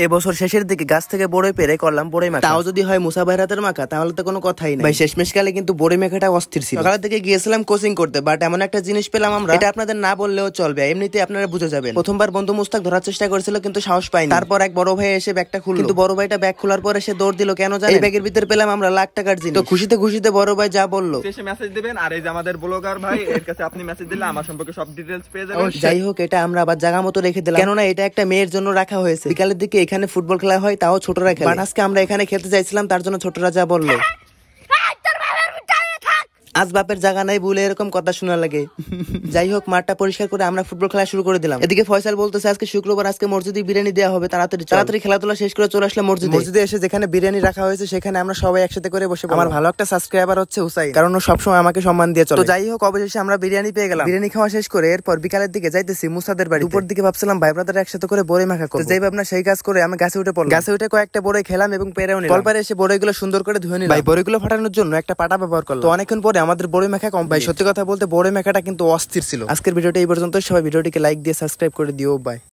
এবছর শেষের দিকে গাছ থেকে বড়ই পেরে করলাম বড়ই মাখা, তাও যদি হয় মুসা ভাইয়ের হাতের মাখা তাহলে তো কোনো কথাই নাই ভাই। শেষমেশ কালে কিন্তু বড়ই মাখাটা অস্থির ছিল। সকালের দিকে গিয়েছিলাম কোচিং করতে, বাট এমন একটা জিনিস পেলাম আমরা, এটা আপনাদের না বললেও চলবে, এমনিতে আপনারা বুঝে যাবেন। প্রথমবার বন্ধু মুস্তাক ধরার চেষ্টা করেছিল কিন্তু সাহস পাইনি। তারপর এক বড় ভাই এসে ব্যাগটা খুললো, কিন্তু বড় ভাইটা ব্যাগ খোলার পরে সে দৌড় দিল কেন জানেন? এই ব্যাগের ভিতরে পেলাম আমরা লাখ টাকার জিনিস। তো খুশিতে খুশিতে বড় ভাই যা বললো এসে মেসেজ দিবেন, আর এই যে আমাদের ব্লগার ভাই এর কাছে আপনি মেসেজ দিলে আমার সম্পর্কে সব ডিটেইলস পেয়ে যাবেন। যাই হোক, এটা আমরা আবার জায়গা মতো রেখে দিলাম, কেননা এটা একটা মেয়ের জন্য রাখা হয়েছে। বিকালের দিকে এখানে ফুটবল খেলা হয়, তাও ছোটরা খেলে। বাট আজকে আমরা এখানে খেলতে চাইছিলাম, তার জন্য ছোটরা যা বললো আজ বাপের জায়গা নাই বলে এরকম কথা শোনা লাগে। যাই হোক, মাঠটা পরিষ্কার করে আমরা ফুটবল খেলা শুরু করে দিলাম। এদিকে ফয়সাল বলতেছে আজকে শুক্রবার, আজকে মসজিদে বিরিয়ানি দেওয়া হবে, তাড়াতাড়ি খেলাধুলা শেষ করে চলে আসলে মসজিদে এসে যেখানে বিরিয়ানি রাখা হয়েছে সেখানে আমরা সবাই একসাথে করে বসে। আমার ভালো একটা সাবস্ক্রাইবার হচ্ছে হুসাইন, কারণ ও সবসময় আমাকে সম্মান দিয়ে চলে। তো যাই হোক, অবশেষে আমরা বিরিয়ানি পেয়ে গেলাম। বিরিয়ানি খাওয়া শেষ করে এরপর বিকালের দিকে যাইতেছি মুসাদের বাড়ি। দুপুর দিকে ভাবছিলাম ভাই ব্রাদার একসাথে করে বড়ই মাখা করব। যেই ভাবনা সেই কাজ করে আমি গাছে উঠে পড়লাম। গাছে উঠে কয়েকটা বড়ই খেলাম এবং পেরেও নিলাম। কলপারে এসে বড়ইগুলো সুন্দর করে ধুয়ে নিলাম। ভাই বড়ইগুলো ফাটানোর জন্য একটা পাটা ব্যবহার করলাম। তো অনেকক্ষণ পরে আমাদের বড়ই মাখা। ভাই সত্যি কথা বলতে বড়ই মাখাটা কিন্তু অস্থির ছিল। আজকের ভিডিওটা এই পর্যন্ত। সবাই ভিডিওটিকে লাইক দিয়ে সাবস্ক্রাইব করে দিও। বাই।